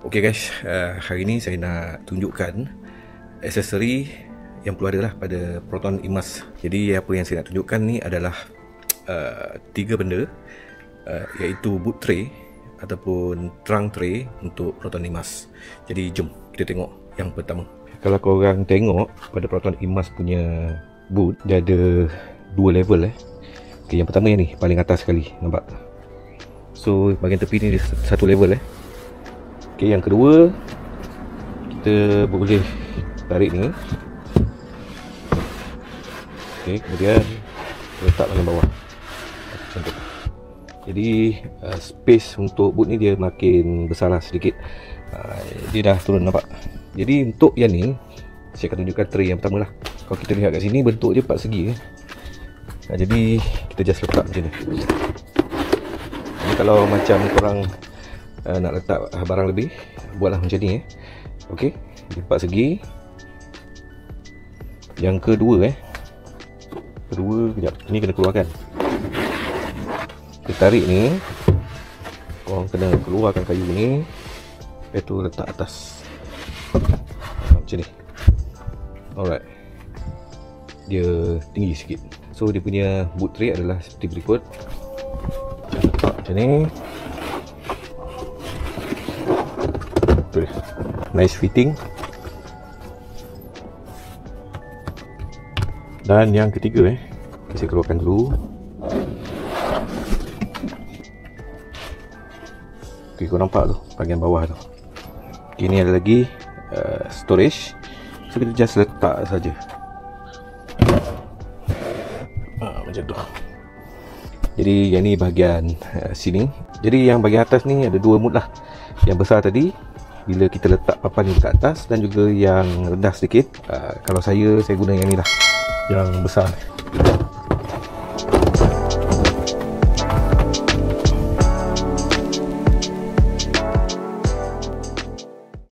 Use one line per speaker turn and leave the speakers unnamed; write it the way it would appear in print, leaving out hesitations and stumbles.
Okay guys, hari ni saya nak tunjukkan aksesori yang perlu ada lah pada Proton IMAS. Jadi apa yang saya nak tunjukkan ni adalah 3 benda, iaitu boot tray ataupun trunk tray untuk Proton IMAS. Jadi jom kita tengok yang pertama. Kalau korang tengok pada Proton IMAS punya boot, dia ada 2 level Okay, yang pertama yang ni paling atas sekali, nampak? So bahagian tepi ni dia satu level Okay, yang kedua kita boleh tarik ni. Okay, kemudian letak bahagian bawah macam tu. Jadi space untuk boot ni dia makin besar lah sedikit. Dia dah turun, nampak? Jadi untuk yang ni saya akan tunjukkan tray yang pertama lah. Kalau kita lihat kat sini bentuk dia 4 segi jadi kita just letak macam ni. Jadi kalau macam korang nak letak barang lebih, buatlah macam ni Okey, 4 segi. Yang kedua kejap, ni kena keluarkan. Kita tarik ni, korang kena keluarkan kayu ni, lepas tu letak atas macam ni. Alright, dia tinggi sikit. So dia punya boot tray adalah seperti berikut. Letak macam ni. Nice fitting. Dan yang ketiga saya keluarkan dulu. Okay, kau nampak tu bahagian bawah tu. Okay, ni ada lagi storage. So kita just letak saja. Macam tu. Jadi yang ni bahagian sini. Jadi yang bahagian atas ni ada 2 mood lah. Yang besar tadi bila kita letak papan ni dekat atas, dan juga yang rendah sedikit. Kalau saya guna yang ni lah, yang besar.